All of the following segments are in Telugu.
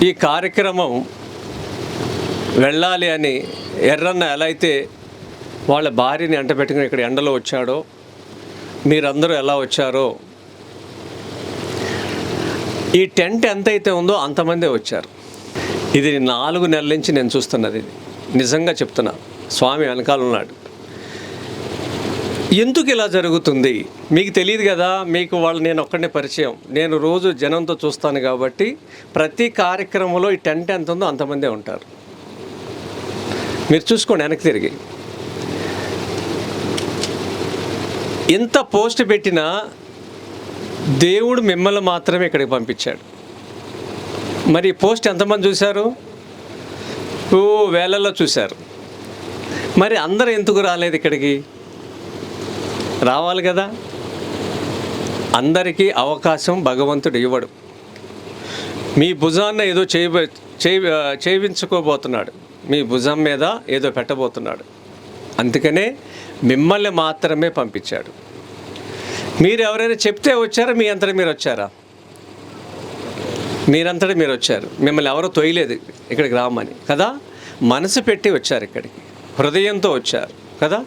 ఈ కార్యక్రమం వెళ్ళాలి అని ఎర్రన్న ఎలా అయితే వాళ్ళ భార్యని అంటపెట్టుకుని ఇక్కడ ఎండలో వచ్చాడో, మీరందరూ ఎలా వచ్చారో, ఈ టెంట్ ఎంతైతే ఉందో అంతమందే వచ్చారు. ఇది 4 నెలల నుంచి నేను చూస్తున్నది. ఇది నిజంగా చెప్తున్నా, స్వామి వెనకాల ఉన్నాడు. ఎందుకు ఇలా జరుగుతుంది మీకు తెలియదు కదా. మీకు నేను ఒక్కడనే పరిచయం. నేను రోజు జనంతో చూస్తాను కాబట్టి ప్రతి కార్యక్రమంలో ఈ టెంట్ ఎంత ఉందో అంతమందే ఉంటారు. మీరు చూసుకోండి వెనక్కి తిరిగి. ఇంత పోస్ట్ పెట్టినా దేవుడు మిమ్మల్ని మాత్రమే ఇక్కడికి పంపించాడు. మరి పోస్ట్ ఎంతమంది చూశారు? వేలల్లో చూశారు. మరి అందరూ ఎందుకు రాలేదు ఇక్కడికి? రావాలి కదా. అందరికీ అవకాశం భగవంతుడు ఇవ్వడు. మీ భుజాన్న ఏదో చేయించుకోబోతున్నాడు, మీ భుజం మీద ఏదో పెట్టబోతున్నాడు. అందుకనే మిమ్మల్ని మాత్రమే పంపించాడు. మీరు ఎవరైనా చెప్తే వచ్చారా? మీ అంతటా మీరు వచ్చారా? మీరంతటా మీరు వచ్చారు. మిమ్మల్ని ఎవరో తొయ్యలేదు ఇక్కడికి రామని కదా. మనసు పెట్టి వచ్చారు, ఇక్కడికి హృదయంతో వచ్చారు కదా.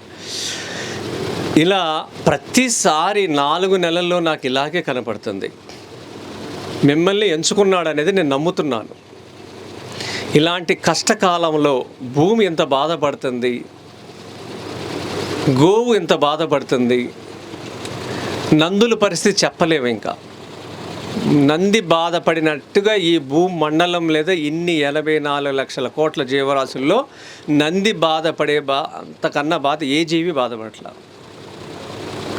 ఇలా ప్రతిసారి 4 నెలల్లో నాకు ఇలాగే కనపడుతుంది. మిమ్మల్ని ఎంచుకున్నాడు అనేది నేను నమ్ముతున్నాను. ఇలాంటి కష్టకాలంలో భూమి ఎంత బాధపడుతుంది, గోవు ఎంత బాధపడుతుంది. నందుల పరిస్థితి చెప్పలేము. ఇంకా నంది బాధపడినట్టుగా ఈ భూమండలం లేదా ఇన్ని 84 లక్షల కోట్ల జీవరాశుల్లో నంది బాధపడే అంతకన్నా బాధ ఏ జీవి బాధపడట్లా.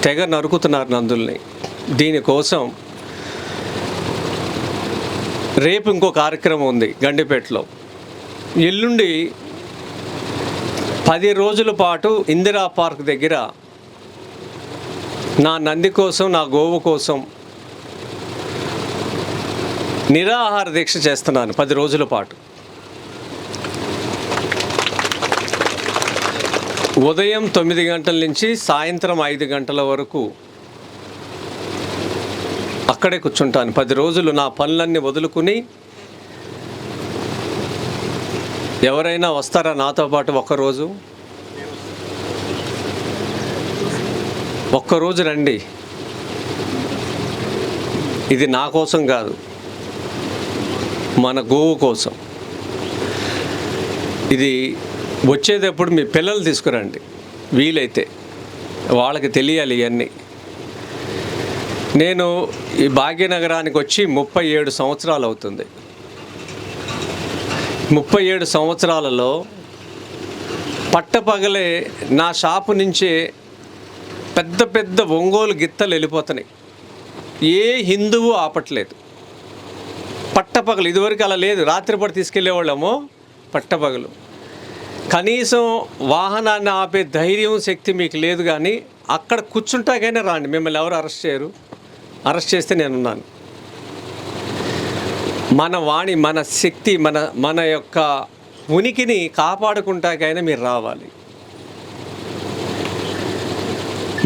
తెగ నరుకుతున్నారు నందుల్ని. దీనికోసం రేపు ఇంకో కార్యక్రమం ఉంది గండిపేటలో. ఎల్లుండి 10 రోజుల పాటు ఇందిరా పార్క్ దగ్గర నా నంది కోసం, నా గోవు కోసం నిరాహార దీక్ష చేస్తున్నాను 10 రోజుల పాటు. ఉదయం 9 గంటల నుంచి సాయంత్రం 5 గంటల వరకు అక్కడే కూర్చుంటాను 10 రోజులు. నా పనులన్నీ వదులుకుని ఎవరైనా వస్తారా నాతో పాటు? ఒక్కరోజు రండి. ఇది నా కోసం కాదు, మన గోవు కోసం. ఇది వచ్చేటప్పుడు మీ పిల్లలు తీసుకురండి, వీలైతే వాళ్ళకి తెలియాలి ఇవన్నీ. నేను ఈ భాగ్యనగరానికి వచ్చి 37 సంవత్సరాలు అవుతుంది. 37 సంవత్సరాలలో పట్టపగలే నా షాపు నుంచే పెద్ద పెద్ద ఒంగోలు గిత్తలు వెళ్ళిపోతున్నాయి. ఏ హిందువు ఆపట్లేదు. పట్టపగలు ఇదివరకు అలా లేదు. రాత్రిపూట తీసుకెళ్ళేవాళ్ళము. పట్టపగలు కనీసం వాహనాన్ని ఆపే ధైర్యం, శక్తి మీకు లేదు. కానీ అక్కడ కూర్చుంటాకైనా రాండి, మిమ్మల్ని ఎవరు అరెస్ట్ చేయరు. అరెస్ట్ చేస్తే నేనున్నాను. మన వాణి, మన శక్తి, మన యొక్క ఉనికిని కాపాడుకుంటాకైనా మీరు రావాలి.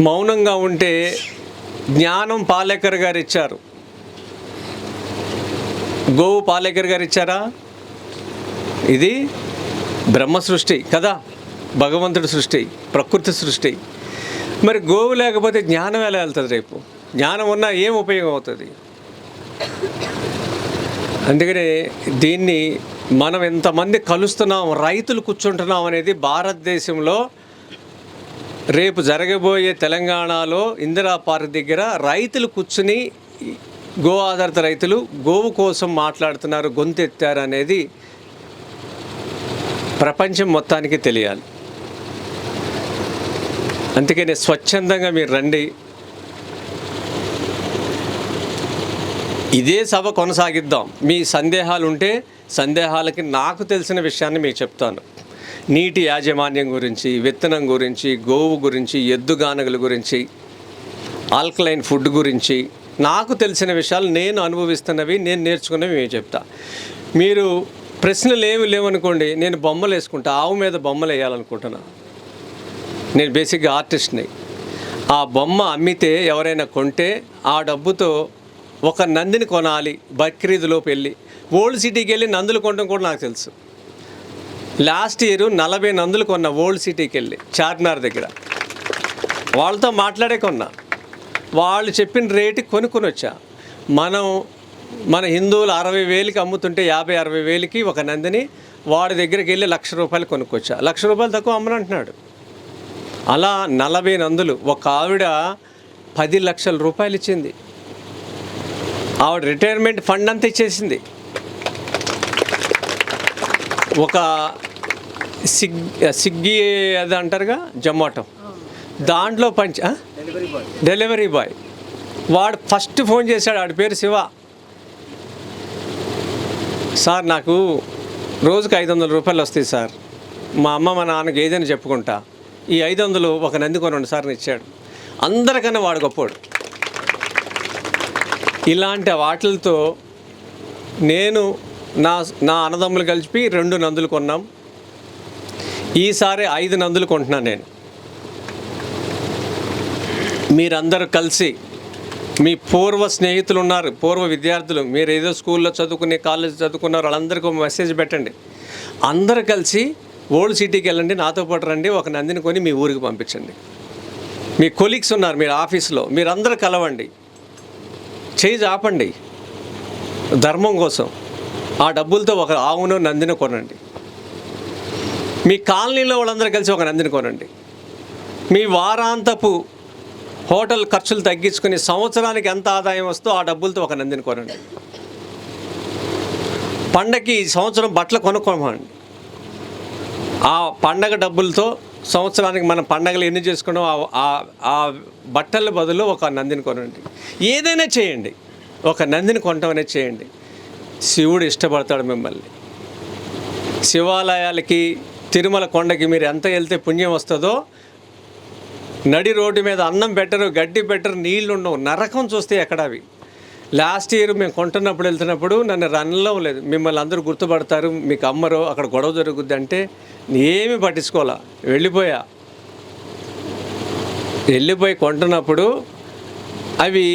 మౌనంగా ఉంటే జ్ఞానం పాలేకర్ గారు ఇచ్చారు, గోవు పాలేకర్ గారు ఇచ్చారా? ఇది బ్రహ్మ సృష్టి కదా, భగవంతుడి సృష్టి, ప్రకృతి సృష్టి. మరి గోవు లేకపోతే జ్ఞానం ఎలా వెళ్తుంది? రేపు జ్ఞానం ఉన్నా ఏం ఉపయోగం అవుతుంది? అందుకనే దీన్ని మనం ఎంతమంది కలుస్తున్నాం, రైతులు కూర్చుంటున్నాం అనేది భారతదేశంలో రేపు జరగబోయే తెలంగాణలో ఇందిరా పార్క్ దగ్గర రైతులు కూర్చుని, గో ఆధారిత రైతులు గోవు కోసం మాట్లాడుతున్నారు, గొంతెత్తారు అనేది ప్రపంచం మొత్తానికి తెలియాలి. అందుకని స్వచ్ఛందంగా మీరు రండి. ఇదే సభ కొనసాగిద్దాం. మీ సందేహాలు ఉంటే సందేహాలకి నాకు తెలిసిన విషయాన్ని మీకు చెప్తాను. నీటి యాజమాన్యం గురించి, విత్తనం గురించి, గోవు గురించి, ఎద్దుగానగల గురించి, ఆల్కలైన్ ఫుడ్ గురించి నాకు తెలిసిన విషయాలు, నేను అనుభవిస్తున్నవి, నేను నేర్చుకున్నవి మేము చెప్తా. మీరు ప్రశ్నలు ఏమి లేవనుకోండి, నేను బొమ్మలు వేసుకుంటా. ఆవు మీద బొమ్మలు వేయాలనుకుంటున్నా. నేను బేసిక్గా ఆర్టిస్ట్ని. ఆ బొమ్మ అమ్మితే ఎవరైనా కొంటే ఆ డబ్బుతో ఒక నందిని కొనాలి. బక్రీద్లోపు వెళ్ళి ఓల్డ్ సిటీకి వెళ్ళి నందులు కొనడం కూడా నాకు తెలుసు. లాస్ట్ ఇయర్ 40 నందులు కొన్నా ఓల్డ్ సిటీకి వెళ్ళి చార్మినార్ దగ్గర. వాళ్ళతో మాట్లాడే కొన్నా, వాళ్ళు చెప్పిన రేటుకి కొనుక్కొని వచ్చా. మన హిందువులు 60,000కి అమ్ముతుంటే 50-60 వేలకి ఒక నందిని వాడి దగ్గరికి వెళ్ళి ₹1,00,000 కొనుక్కొచ్చా. ₹1,00,000 తక్కువ అమ్మనంటున్నాడు. అలా 40 నందులు. ఒక ఆవిడ ₹10 లక్షలు ఇచ్చింది. ఆవిడ రిటైర్మెంట్ ఫండ్ అంతా ఇచ్చేసింది. ఒక స్విగ్గీ అది అంటారుగా, జొమాటో, దాంట్లో డెలివరీ బాయ్ వాడు ఫస్ట్ ఫోన్ చేశాడు. వాడి పేరు శివ. సార్ నాకు రోజుకి ₹500 వస్తాయి సార్, మా అమ్మ మా నాన్నకి ఏదైనా చెప్పుకుంటా, ఈ 500 ఒక నంది కొనండి సార్ అని ఇచ్చాడు. అందరికన్నా వాడు గొప్పోడు. ఇలాంటి వాటిలతో నేను నా అన్నదమ్ములు కలిపి 2 నందులు కొన్నాం. ఈసారి 5 నందులు కొంటున్నాను నేను. మీరందరూ కలిసి, మీ పూర్వ స్నేహితులు ఉన్నారు, పూర్వ విద్యార్థులు, మీరు ఏదో స్కూల్లో చదువుకునే, కాలేజ్ చదువుకున్నారు, వాళ్ళందరికీ ఒక మెసేజ్ పెట్టండి. అందరూ కలిసి ఓల్డ్ సిటీకి వెళ్ళండి, నాతో పాటు రండి, ఒక నందిని కొని మీ ఊరికి పంపించండి. మీ కొలీగ్స్ ఉన్నారు మీరు ఆఫీస్లో, మీరందరూ కలవండి, చేయి ఆపండి ధర్మం కోసం. ఆ డబ్బులతో ఒక ఆవును నందిని కొనండి. మీ కాలనీలో వాళ్ళందరూ కలిసి ఒక నందిని కొనండి. మీ వారాంతపు హోటల్ ఖర్చులు తగ్గించుకుని సంవత్సరానికి ఎంత ఆదాయం వస్తుందో ఆ డబ్బులతో ఒక నందిని కొనండి. పండగకి ఈ సంవత్సరం బట్టలు కొనుక్కోమండి. ఆ పండగ డబ్బులతో సంవత్సరానికి మనం పండగలు ఎన్ని చేసుకున్నాం ఆ బట్టల బదులు ఒక నందిని కొనండి. ఏదైనా చేయండి, ఒక నందిని కొనటం అనేది చేయండి. శివుడు ఇష్టపడతాడు మిమ్మల్ని. శివాలయాలకి, తిరుమల కొండకి మీరు ఎంత వెళ్తే పుణ్యం వస్తుందో, నడి రోడ్డు మీద అన్నం పెట్టరు, గడ్డి పెట్టరు, నీళ్ళు ఉండవు, నరకం చూస్తే ఎక్కడ అవి. లాస్ట్ ఇయర్ మేము కొంటున్నప్పుడు వెళ్తున్నప్పుడు నన్ను రన్లో లేదు, మిమ్మల్ని అందరూ గుర్తుపడతారు, మీకు అమ్మరు, అక్కడ గొడవ జరుగుద్ది అంటే ఏమీ పట్టించుకోవాలా, వెళ్ళిపోయి కొంటున్నప్పుడు అవి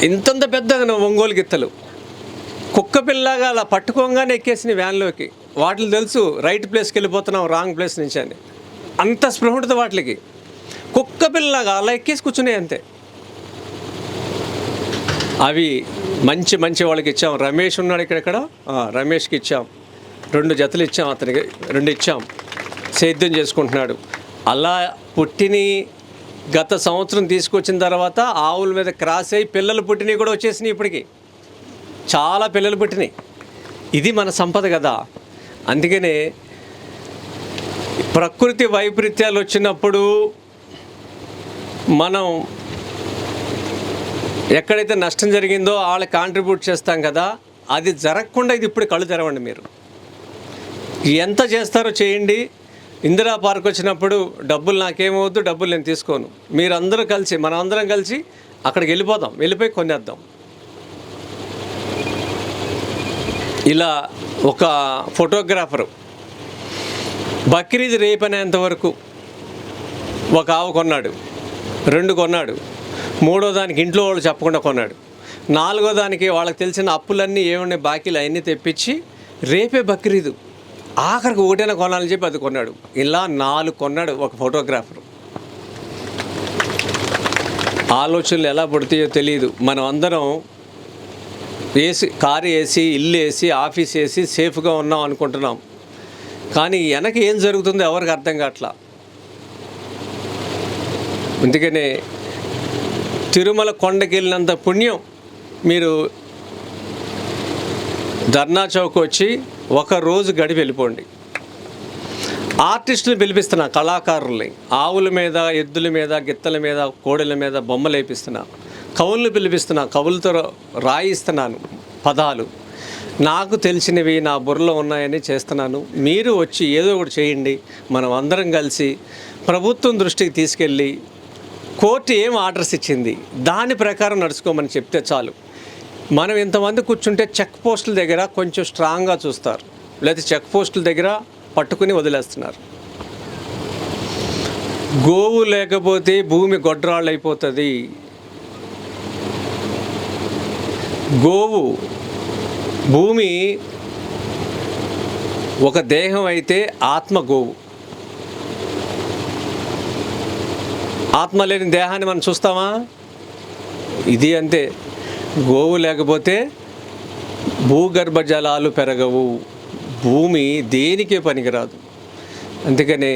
ఇంతంత పెద్ద ఒంగోలు గిత్తలు కుక్క పిల్లగా అలా పట్టుకోగానే ఎక్కేసిన వ్యాన్లోకి. వాటికి తెలుసు రైట్ ప్లేస్కి వెళ్ళిపోతున్నాం, రాంగ్ ప్లేస్ నుంచి అని. అంత స్పృహ ఉంటుంది వాటికి. కుక్క పిల్లగా అలా ఎక్కేసి కూర్చున్నాయి అంతే. అవి మంచి వాళ్ళకి ఇచ్చాం. రమేష్ ఉన్నాడు ఇక్కడ, రమేష్కి ఇచ్చాం. 2 జతలు ఇచ్చాం, అతనికి 2 ఇచ్చాం. సేద్యం చేసుకుంటున్నాడు. అలా పుట్టిని గత సంవత్సరం తీసుకొచ్చిన తర్వాత ఆవుల మీద క్రాస్ అయ్యి పిల్లలు పుట్టినవి కూడా వచ్చేసినాయి. ఇప్పటికి చాలా పిల్లలు పుట్టినాయి. ఇది మన సంపద కదా. అందుకనే ప్రకృతి వైపరీత్యాలు వచ్చినప్పుడు మనం ఎక్కడైతే నష్టం జరిగిందో వాళ్ళకి కాంట్రిబ్యూట్ చేస్తాం కదా, అది జరగకుండా ఇది ఇప్పుడు కళ్ళు తెరవండి. మీరు ఎంత చేస్తారో చేయండి. ఇందిరా పార్క్ వచ్చినప్పుడు డబ్బులు నాకేమవద్దు, డబ్బులు నేను తీసుకోను, మీరందరూ కలిసి, మనం అందరం కలిసి అక్కడికి వెళ్ళిపోయి కొనేద్దాం. ఇలా ఒక ఫోటోగ్రాఫరు బక్రీద్ రేపు అనేంత వరకు ఒక ఆవు కొన్నాడు, 2 కొన్నాడు, 3వ దానికి ఇంట్లో వాళ్ళు చెప్పకుండా కొన్నాడు, 4వ దానికి వాళ్ళకి తెలిసిన అప్పులన్నీ ఏమున్నాయి బాకీలు అవన్నీ తెప్పించి రేపే బక్రీదు ఆఖరికి ఒకటైనా కొనాలని చెప్పి అది కొన్నాడు. ఇలా 4 కొన్నాడు ఒక ఫోటోగ్రాఫరు. ఆలోచనలు ఎలా పుడతాయో తెలియదు. మనం అందరం కారు వేసి, ఇల్లు వేసి, ఆఫీస్ వేసి సేఫ్గా ఉన్నాం అనుకుంటున్నాం, కానీ వెనక ఏం జరుగుతుందో ఎవరికి అర్థం కావట్లా. అందుకనే తిరుమల కొండకి వెళ్ళినంత పుణ్యం మీరు ధర్నా చౌక్ వచ్చి ఒక రోజు గడిపి వెళ్ళిపోండి. ఆర్టిస్టులు పిలిపిస్తున్నా, కళాకారుల్ని, ఆవుల మీద, ఎద్దుల మీద, గిత్తల మీద, కోడెల మీద బొమ్మలు వేపిస్తున్నా, కవులను పిలిపిస్తున్నా, కవులతో రాయిస్తున్నాను పదాలు. నాకు తెలిసినవి నా బుర్రలో ఉన్నాయని చేస్తున్నాను. మీరు వచ్చి ఏదో ఒకటి చేయండి. మనం అందరం కలిసి ప్రభుత్వం దృష్టికి తీసుకెళ్ళి కోర్టు ఏం ఆర్డర్స్ ఇచ్చింది దాని ప్రకారం నడుచుకోమని చెప్తే చాలు. మనం ఇంతమంది కూర్చుంటే చెక్ పోస్టుల దగ్గర కొంచెం స్ట్రాంగ్గా చూస్తారు, లేకపోతే చెక్ పోస్టుల దగ్గర పట్టుకుని వదిలేస్తున్నారు. గోవు లేకపోతే భూమి గొడ్రాళ్ళు అయిపోతుంది. గోవు భూమి ఒక దేహం అయితే ఆత్మ గోవు. ఆత్మ లేని దేహాన్ని మనం చూస్తామా? ఇది అంతే. గోవు లేకపోతే భూగర్భ జలాలు పెరగవు, భూమి దేనికే పనికిరాదు. అందుకనే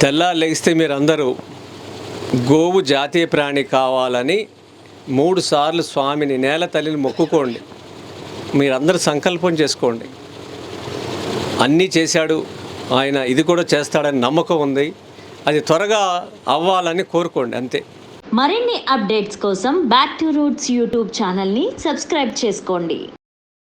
తెల్లారు లెగిస్తే మీరందరూ గోవు జాతీయ ప్రాణి కావాలని 3 సార్లు స్వామిని, నేల తల్లిని మొక్కుకోండి. మీరందరూ సంకల్పం చేసుకోండి. అన్నీ చేశాడు ఆయన, ఇది కూడా చేస్తాడని నమ్మకం ఉంది. అది త్వరగా అవ్వాలని కోరుకోండి, అంతే. మరిన్ని అప్డేట్స్ కోసం బ్యాక్ టు రూట్స్ యూట్యూబ్ ఛానల్ని సబ్స్క్రైబ్ చేసుకోండి.